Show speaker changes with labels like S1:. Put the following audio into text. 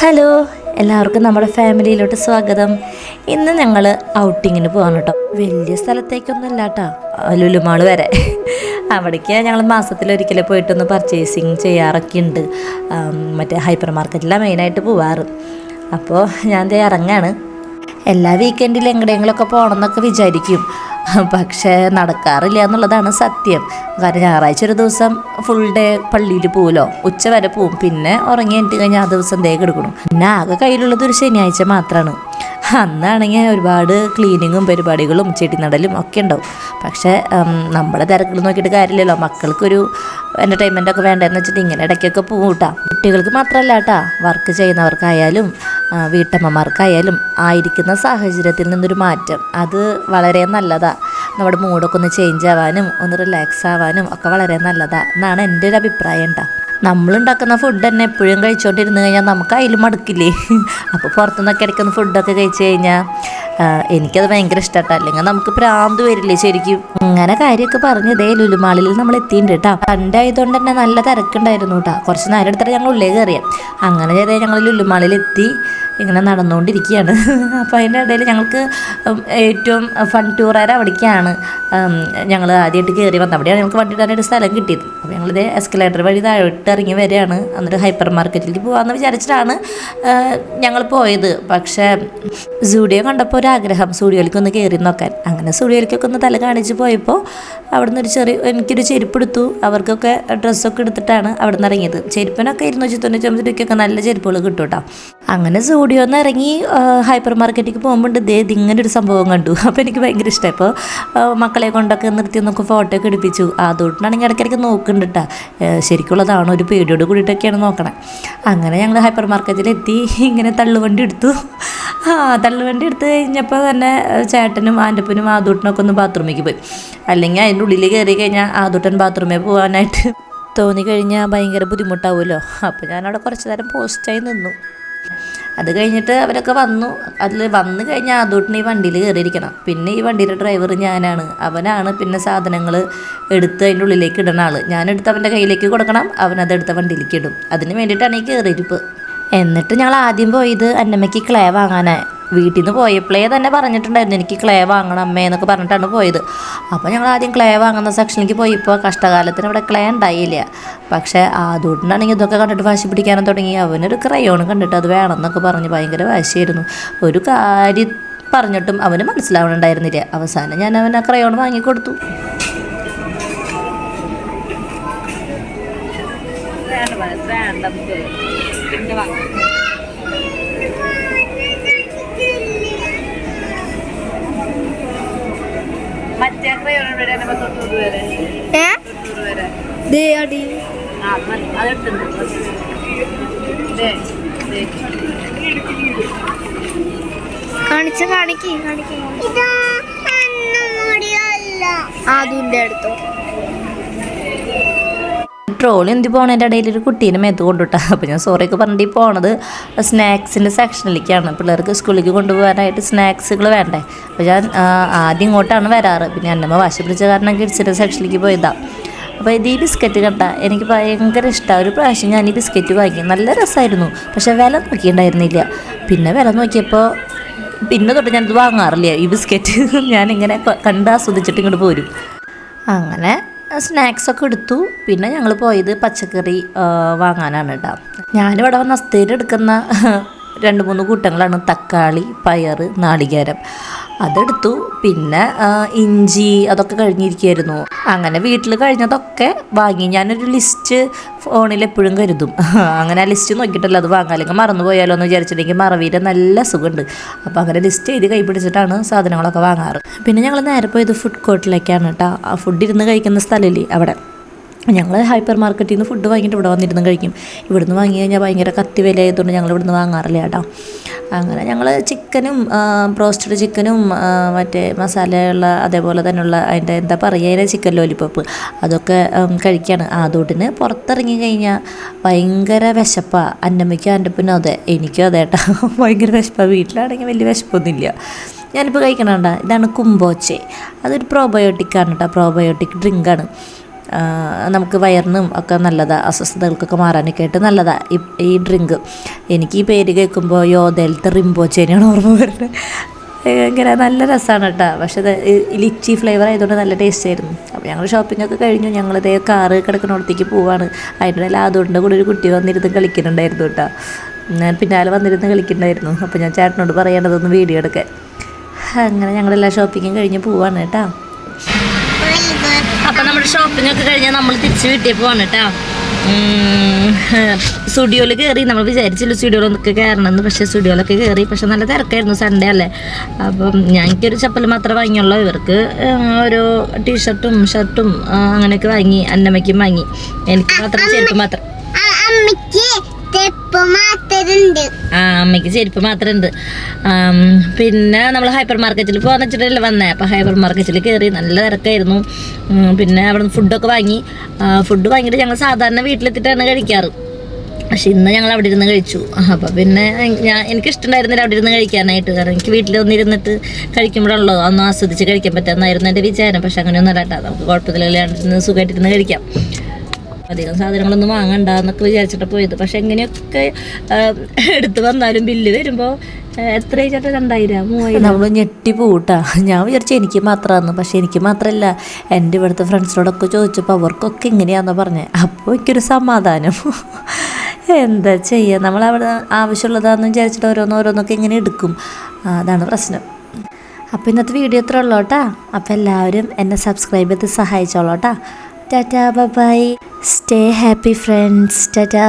S1: Hello, എല്ലാവർക്കും നമ്മുടെ ഫാമിലിയിലോട്ട് സ്വാഗതം. ഇന്ന് ഞങ്ങൾ ഔട്ടിങ്ങിന് പോകാൻ കേട്ടോ. വലിയ സ്ഥലത്തേക്കൊന്നും അല്ല കേട്ടോ, ലുലുമാൾ വരെ. അവിടേക്ക് ഞങ്ങൾ മാസത്തിലൊരിക്കലും പോയിട്ടൊന്ന് പർച്ചേസിങ് ചെയ്യാറൊക്കെ ഉണ്ട്. മറ്റേ ഹൈപ്പർ മാർക്കറ്റിലാണ് മെയിനായിട്ട് പോവാറ്. അപ്പോൾ ഞാൻ ദേ ഇറങ്ങാണ്. എല്ലാ വീക്കെൻഡിലും എങ്ങടെയെങ്കിലുമൊക്കെ പോകണം എന്നൊക്കെ വിചാരിക്കും, പക്ഷേ നടക്കാറില്ല എന്നുള്ളതാണ് സത്യം. കാരണം ഞായറാഴ്ച ഒരു ദിവസം ഫുൾ ഡേ പള്ളിയിൽ പോകുമല്ലോ, ഉച്ച വരെ പോവും, പിന്നെ ഉറങ്ങി എണീറ്റ് കഴിഞ്ഞാൽ ആ ദിവസം ദേ കിടക്കണം. പിന്നെ ആകെ കയ്യിലുള്ളത് ഒരു ശനിയാഴ്ച മാത്രമാണ്. അന്നാണെങ്കിൽ ഒരുപാട് ക്ലീനിങ്ങും പരിപാടികളും ചെടി നടലും ഒക്കെ ഉണ്ടാവും. പക്ഷേ നമ്മുടെ തിരക്കുകൾ നോക്കിയിട്ട് കാര്യമില്ലല്ലോ, മക്കൾക്കൊരു എൻ്റർടൈൻമെൻറ്റൊക്കെ വേണ്ടതെന്ന് വെച്ചിട്ട് ഇങ്ങനെ ഇടയ്ക്കൊക്കെ പോകും കേട്ടോ. കുട്ടികൾക്ക് മാത്രമല്ല കേട്ടോ, വർക്ക് ചെയ്യുന്നവർക്കായാലും വീട്ടമ്മമാർക്കായാലും ആയിരിക്കുന്ന സാഹചര്യത്തിൽ നിന്നൊരു മാറ്റം അത് വളരെ നല്ലതാണ്. നമ്മുടെ മൂഡൊക്കെ ഒന്ന് ചേഞ്ച് ആവാനും ഒന്ന് റിലാക്സ് ആവാനും ഒക്കെ വളരെ നല്ലതാണ് എന്നാണ് എൻ്റെ ഒരു അഭിപ്രായം കേട്ടോ. നമ്മളുണ്ടാക്കുന്ന ഫുഡ് തന്നെ എപ്പോഴും കഴിച്ചുകൊണ്ടിരുന്ന് കഴിഞ്ഞാൽ നമുക്ക് അതിൽ മടുക്കില്ലേ. അപ്പോൾ പുറത്തുനിന്നൊക്കെ ഇടയ്ക്കൊന്ന് ഫുഡൊക്കെ കഴിച്ച് കഴിഞ്ഞാൽ എനിക്കത് ഭയങ്കര ഇഷ്ടമാട്ടോ. അല്ലെങ്കിൽ നമുക്ക് പ്രാന്ത് വരില്ലേ ശരിക്കും. അങ്ങനെ കാര്യമൊക്കെ പറഞ്ഞ് ഇതേ ലുലുമാളിൽ നമ്മൾ എത്തിയിട്ടുണ്ട് കേട്ടോ. സൺഡേ തന്നെ നല്ല തിരക്കുണ്ടായിരുന്നു കേട്ടോ. കുറച്ച് നേരം എടുത്തിട്ട് ഞങ്ങൾ ഉള്ളിലേക്ക് കയറിയാം. അങ്ങനെ ചെയ്തേ ഞങ്ങൾ ലുലുമാളിലെത്തി ഇങ്ങനെ നടന്നുകൊണ്ടിരിക്കുകയാണ്. അപ്പോൾ അതിൻ്റെ ഇടയിൽ ഞങ്ങൾക്ക് ഏറ്റവും ഫൺ ടൂറായിട്ട് അവിടേക്കാണ് ഞങ്ങൾ ആദ്യമായിട്ട് കയറി വന്നത്. അവിടെയാണ് ഞങ്ങൾക്ക് വണ്ടി ഇടാനായിട്ട് സ്ഥലം കിട്ടിയത്. അപ്പോൾ ഞങ്ങളിത് എസ്കലേറ്റർ വഴി താഴോട്ട് ഇറങ്ങി വരികയാണ്. എന്നിട്ട് ഹൈപ്പർ മാർക്കറ്റിലേക്ക് പോകാമെന്ന് വിചാരിച്ചിട്ടാണ് ഞങ്ങൾ പോയത്. പക്ഷേ സൂഡിയോ കണ്ടപ്പോൾ ഒരാഗ്രഹം സൂഡിയോയിലേക്ക് ഒന്ന് കയറി നോക്കാൻ. അങ്ങനെ സൂഡിയോയിലേക്കൊക്കെ ഒന്ന് തല കാണിച്ച് പോയപ്പോൾ അവിടെ നിന്ന് എനിക്കൊരു ചെരുപ്പ് എടുത്തു. അവർക്കൊക്കെ ഡ്രസ്സൊക്കെ എടുത്തിട്ടാണ് അവിടെ നിന്ന് ഇറങ്ങിയത്. ചെരുപ്പിനൊക്കെ 299 രൂപയ്ക്കൊക്കെ നല്ല ചെരുപ്പുകൾ കിട്ടും കേട്ടോ. അങ്ങനെ സൂഡിയോ ഒന്ന് ഇറങ്ങി ഹൈപ്പർ മാർക്കറ്റിലേക്ക് പോകുമ്പോൾ ഇങ്ങനെ ഒരു സംഭവം കണ്ടു. അപ്പോൾ എനിക്ക് ഭയങ്കര ഇഷ്ടമായി. അപ്പോൾ മക്കളെ കൊണ്ടൊക്കെ നിർത്തി നമുക്ക് ഫോട്ടോ ഒക്കെ എടുപ്പിച്ചു. അതുകൊണ്ടാണെങ്കിൽ ഇടയ്ക്കിടയ്ക്ക് നോക്കുന്നുണ്ട് കേട്ടോ, ശരിക്കുള്ളതാണോ, ഒരു പേടിയോട് കൂടിയിട്ടൊക്കെയാണ് നോക്കണേ. അങ്ങനെ ഞങ്ങൾ ഹൈപ്പർ മാർക്കറ്റിലെത്തി. ഇങ്ങനെ തള്ളുവണ്ടി എടുത്തു. തള്ളുവണ്ടി എടുത്ത് കഴിഞ്ഞപ്പോൾ തന്നെ ചേട്ടനും ആൻ്റപ്പനും ആദൂട്ടനൊക്കെ ഒന്ന് ബാത്റൂമിലേക്ക് പോയി. അല്ലെങ്കിൽ അതിൻ്റെ ഉള്ളിൽ കയറി കഴിഞ്ഞാൽ ആദൂട്ടൻ ബാത്റൂമിൽ പോകാനായിട്ട് തോന്നിക്കഴിഞ്ഞാൽ ഭയങ്കര ബുദ്ധിമുട്ടാവുമല്ലോ. അപ്പോൾ ഞാനവിടെ കുറച്ച് നേരം പോസ്റ്റായി നിന്നു. അത് കഴിഞ്ഞിട്ട് അവരൊക്കെ വന്നു. അതിൽ വന്നു കഴിഞ്ഞാൽ ആദൂട്ടിന് ഈ വണ്ടിയിൽ കയറിയിരിക്കണം. പിന്നെ ഈ വണ്ടിയുടെ ഡ്രൈവർ ഞാനാണ്. അവനാണ് പിന്നെ സാധനങ്ങൾ എടുത്ത് അതിൻ്റെ ഉള്ളിലേക്ക് ഇടുന്ന ആൾ. ഞാനെടുത്ത് അവൻ്റെ കയ്യിലേക്ക് കൊടുക്കണം, അവനതെടുത്ത വണ്ടിയിലേക്ക് ഇടും. അതിന് വേണ്ടിയിട്ടാണ് ഈ കയറിയിരിപ്പ്. എന്നിട്ട് ഞങ്ങൾ ആദ്യം പോയത് അന്നമ്മയ്ക്ക് ക്ലേ വാങ്ങാനായി. വീട്ടിൽ നിന്ന് പോയപ്പോഴേ തന്നെ പറഞ്ഞിട്ടുണ്ടായിരുന്നു എനിക്ക് ക്ലേ വാങ്ങണം അമ്മേ എന്നൊക്കെ പറഞ്ഞിട്ടാണ് പോയത്. അപ്പോൾ ഞങ്ങൾ ആദ്യം ക്ലേ വാങ്ങുന്ന സെക്ഷനിലേക്ക് പോയപ്പോൾ കഷ്ടകാലത്തിന് അവിടെ ക്ലേ ഉണ്ടായില്ല. പക്ഷേ ആദൂട്ടിനാണെങ്കിൽ ഇതൊക്കെ കണ്ടിട്ട് വാശി പിടിക്കാനും തുടങ്ങി. അവനൊരു ക്രയോൺ കണ്ടിട്ട് അത് വേണമെന്നൊക്കെ പറഞ്ഞ് ഭയങ്കര വാശിയായിരുന്നു. ഒരു കാര്യം പറഞ്ഞിട്ടും അവന് മനസ്സിലാവണുണ്ടായിരുന്നില്ല. അവസാനം ഞാൻ അവൻ ആ ക്രയോൺ വാങ്ങിക്കൊടുത്തു. ട്രോളി എന്തി പോകണതിൻ്റെ ഇടയിൽ ഒരു കുട്ടീനെ മേത്ത് കൊണ്ടുവിട്ടാ. അപ്പോൾ ഞാൻ സോറിയൊക്കെ പറഞ്ഞിട്ട് പോണത് സ്നാക്സിൻ്റെ സെക്ഷനിലേക്കാണ്. പിള്ളേർക്ക് സ്കൂളിലേക്ക് കൊണ്ടുപോകാനായിട്ട് സ്നാക്സുകൾ വേണ്ടേ. അപ്പോൾ ഞാൻ ആദ്യം ഇങ്ങോട്ടാണ് വരാറ്. പിന്നെ അന്നമ്മ വാശി പിടിച്ച കാരണം കിഡ്സിൻ്റെ സെക്ഷനിലേക്ക് പോയതാണ്. അപ്പോൾ ഇത് ഈ ബിസ്ക്കറ്റ് കണ്ട എനിക്ക് ഭയങ്കര ഇഷ്ടമാണ്. ഒരു പ്രാവശ്യം ഞാൻ ഈ ബിസ്ക്കറ്റ് വാങ്ങി, നല്ല രസമായിരുന്നു. പക്ഷേ വില നോക്കിയിട്ടുണ്ടായിരുന്നില്ല. പിന്നെ വില നോക്കിയപ്പോൾ പിന്നെ തൊട്ട് ഞാനിത് വാങ്ങാറില്ല ഈ ബിസ്ക്കറ്റ്. ഞാനിങ്ങനെ കണ്ട് ആസ്വദിച്ചിട്ട് ഇങ്ങോട്ട് പോരും. അങ്ങനെ സ്നാക്സൊക്കെ എടുത്തു. പിന്നെ ഞങ്ങൾ പോയത് പച്ചക്കറി വാങ്ങാനാണ് കേട്ടോ. ഞാനിവിടെ വന്ന് സ്ഥിരം എടുക്കുന്ന 2-3 കൂട്ടങ്ങളാണ് തക്കാളി, പയർ, നാളികേരം. അതെടുത്തു. പിന്നെ ഇഞ്ചി അതൊക്കെ കഴിഞ്ഞിരിക്കുമായിരുന്നു. അങ്ങനെ വീട്ടിൽ കഴിഞ്ഞതൊക്കെ വാങ്ങി. ഞാനൊരു ലിസ്റ്റ് ഫോണിൽ എപ്പോഴും കരുതും. അങ്ങനെ ആ ലിസ്റ്റ് നോക്കിയിട്ടല്ല അത് വാങ്ങാം, അല്ലെങ്കിൽ മറന്നു പോയാലോ എന്ന് വിചാരിച്ചിട്ടുണ്ടെങ്കിൽ മറവിയിൽ നല്ല സുഖമുണ്ട്. അപ്പോൾ അങ്ങനെ ലിസ്റ്റ് എഴുതി കൈ പിടിച്ചിട്ടാണ് സാധനങ്ങളൊക്കെ വാങ്ങാറ്. പിന്നെ ഞങ്ങൾ നേരെ പോയത് ഫുഡ് കോർട്ടിലേക്കാണ് കേട്ടോ. ആ ഫുഡ് ഇരുന്ന് കഴിക്കുന്ന സ്ഥലമില്ലേ അവിടെ. ഞങ്ങൾ ഹൈപ്പർ മാർക്കറ്റിൽ നിന്ന് ഫുഡ് വാങ്ങിയിട്ട് ഇവിടെ വന്നിരുന്ന് കഴിക്കും. ഇവിടുന്ന് വാങ്ങി കഴിഞ്ഞാൽ ഭയങ്കര കത്തി വില ആയതുകൊണ്ട് ഞങ്ങൾ ഇവിടുന്ന് വാങ്ങാറില്ല കേട്ടോ. അങ്ങനെ ഞങ്ങൾ ചിക്കനും ബ്രോസ്റ്റഡ് ചിക്കനും മറ്റേ മസാലയുള്ള അതേപോലെ തന്നെയുള്ള അതിൻ്റെ എന്താ പറയുക അതിൻ്റെ ചിക്കൻ ലോലിപ്പോപ്പ് അതൊക്കെ കഴിക്കുകയാണ്. ആദൂട്ടിന് പുറത്തിറങ്ങി കഴിഞ്ഞാൽ ഭയങ്കര വിശപ്പാണ്. അന്നമ്മയ്ക്കും ആൻ്റപ്പനും അതെ, എനിക്കും അതെ കേട്ടോ. ഭയങ്കര വിശപ്പാണ്. വീട്ടിലാണെങ്കിൽ വലിയ വിശപ്പൊന്നുമില്ല. ഞാനിപ്പോൾ കഴിക്കണണ്ട ഇതാണ് കുംബോച്ചെ. അതൊരു പ്രോബയോട്ടിക്കാണ് കേട്ടോ. പ്രോബയോട്ടിക് ഡ്രിങ്കാണ്. നമുക്ക് വയറിനും ഒക്കെ നല്ലതാണ്, അസ്വസ്ഥതകൾക്കൊക്കെ മാറാനൊക്കെ ആയിട്ട് നല്ലതാണ് ഈ ഡ്രിങ്ക്. എനിക്ക് ഈ പേര് കേൾക്കുമ്പോൾ യോധയിലത്തെ റിംബോച്ചേനെയാണ് ഓർമ്മ വരുന്നത്. ഭയങ്കര നല്ല രസമാണ് കേട്ടോ. പക്ഷേ അത് ലിച്ചി ഫ്ലേവർ ആയതുകൊണ്ട് നല്ല ടേസ്റ്റ് ആയിരുന്നു. അപ്പോൾ ഞങ്ങൾ ഷോപ്പിംഗ് ഒക്കെ കഴിഞ്ഞു, ഞങ്ങളിതേ കാറ് കിടക്കുന്നിടത്തേക്ക് പോവാണ്. അതിൻ്റെ ഇടയിൽ അതുകൊണ്ട് കൂടെ ഒരു കുട്ടി വന്നിരുന്ന് കളിക്കുന്നുണ്ടായിരുന്നു കേട്ടോ. ഞാൻ പിന്നാലെ വന്നിരുന്ന് കളിക്കുന്നുണ്ടായിരുന്നു. അപ്പോൾ ഞാൻ ചേട്ടനോട് പറയേണ്ടതൊന്ന് വീഡിയോ എടുക്കാൻ. അങ്ങനെ ഞങ്ങളെല്ലാം ഷോപ്പിങ്ങും കഴിഞ്ഞ് പോവാണ് കേട്ടോ. അപ്പോൾ നമ്മുടെ ഷോപ്പിംഗ് ഒക്കെ കഴിഞ്ഞാൽ നമ്മൾ തിരിച്ച് വീട്ടിൽ പോവാണ് കേട്ടോ. സ്റ്റുഡിയോയിൽ കയറി. നമ്മൾ വിചാരിച്ചില്ല സ്റ്റുഡിയോയിലൊക്കെ കയറണമെന്ന്, പക്ഷേ സ്റ്റുഡിയോയിലൊക്കെ കയറി. പക്ഷെ നല്ല തിരക്കായിരുന്നു, സൺഡേ അല്ലേ. അപ്പം എനിക്കൊരു ചപ്പൽ മാത്രമേ വാങ്ങിയുള്ളൂ. ഇവർക്ക് ഓരോ ടീഷർട്ടും ഷർട്ടും അങ്ങനെയൊക്കെ വാങ്ങി. അന്നമ്മയ്ക്കും വാങ്ങി. എനിക്ക് മാത്രം ചെരുപ്പ് മാത്രം. അമ്മയ്ക്ക് ചെരുപ്പ് മാത്രം ഉണ്ട്. പിന്നെ നമ്മൾ ഹൈപ്പർ മാർക്കറ്റിൽ പോകാന്ന് വെച്ചിട്ടല്ലേ വന്നേ. അപ്പോൾ ഹൈപ്പർ മാർക്കറ്റിൽ കയറി, നല്ല തിരക്കായിരുന്നു. പിന്നെ അവിടെ നിന്ന് ഫുഡൊക്കെ വാങ്ങി. ഫുഡ് വാങ്ങിയിട്ട് ഞങ്ങൾ സാധാരണ വീട്ടിലെത്തിയിട്ടാണ് കഴിക്കാറ്. പക്ഷെ ഇന്ന് ഞങ്ങൾ അവിടെ ഇരുന്ന് കഴിച്ചു. അപ്പോൾ പിന്നെ എനിക്കിഷ്ടമുണ്ടായിരുന്നില്ല അവിടെ ഇരുന്ന് കഴിക്കാനായിട്ട്. കാരണം എനിക്ക് വീട്ടിൽ വന്നിരുന്നിട്ട് കഴിക്കുമ്പോഴല്ലോ ഒന്ന് ആസ്വദിച്ച് കഴിക്കാൻ പറ്റുമെന്നായിരുന്നു എൻ്റെ വിചാരം. പക്ഷെ അങ്ങനെയൊന്നും അല്ലാട്ടോ, നമുക്ക് കുഴപ്പത്തിലില്ലാണ്ടിരുന്ന് സുഖമായിട്ടിരുന്ന് കഴിക്കാം. അധികം സാധനങ്ങളൊന്നും വാങ്ങണ്ട എന്നൊക്കെ വിചാരിച്ചിട്ട് പോയത്. പക്ഷെ എങ്ങനെയൊക്കെ എടുത്ത് വന്നാലും ബില്ല് വരുമ്പോൾ എത്ര ചേട്ടാ 2000 3000 നമ്മൾ ഞെട്ടി പോട്ടാ. ഞാൻ വിചാരിച്ചു എനിക്ക് മാത്രമാണെന്ന്. പക്ഷെ എനിക്ക് മാത്രമല്ല, എൻ്റെ ഇവിടുത്തെ ഫ്രണ്ട്സിനോടൊക്കെ ചോദിച്ചപ്പോൾ അവർക്കൊക്കെ ഇങ്ങനെയാണെന്ന് പറഞ്ഞത്. അപ്പോൾ എനിക്കൊരു സമാധാനം. എന്താ ചെയ്യുക, നമ്മളവിടെ ആവശ്യമുള്ളതാണെന്ന് വിചാരിച്ചിട്ട് ഓരോന്നൊക്കെ ഇങ്ങനെ എടുക്കും. അതാണ് പ്രശ്നം. അപ്പോൾ ഇന്നത്തെ വീഡിയോ ഇത്ര ഉള്ളൂ കേട്ടോ. അപ്പോൾ എല്ലാവരും എന്നെ സബ്സ്ക്രൈബ് ചെയ്ത് സഹായിച്ചോളൂ കേട്ടോ. Tata, bye bye. Stay happy, friends. Tata.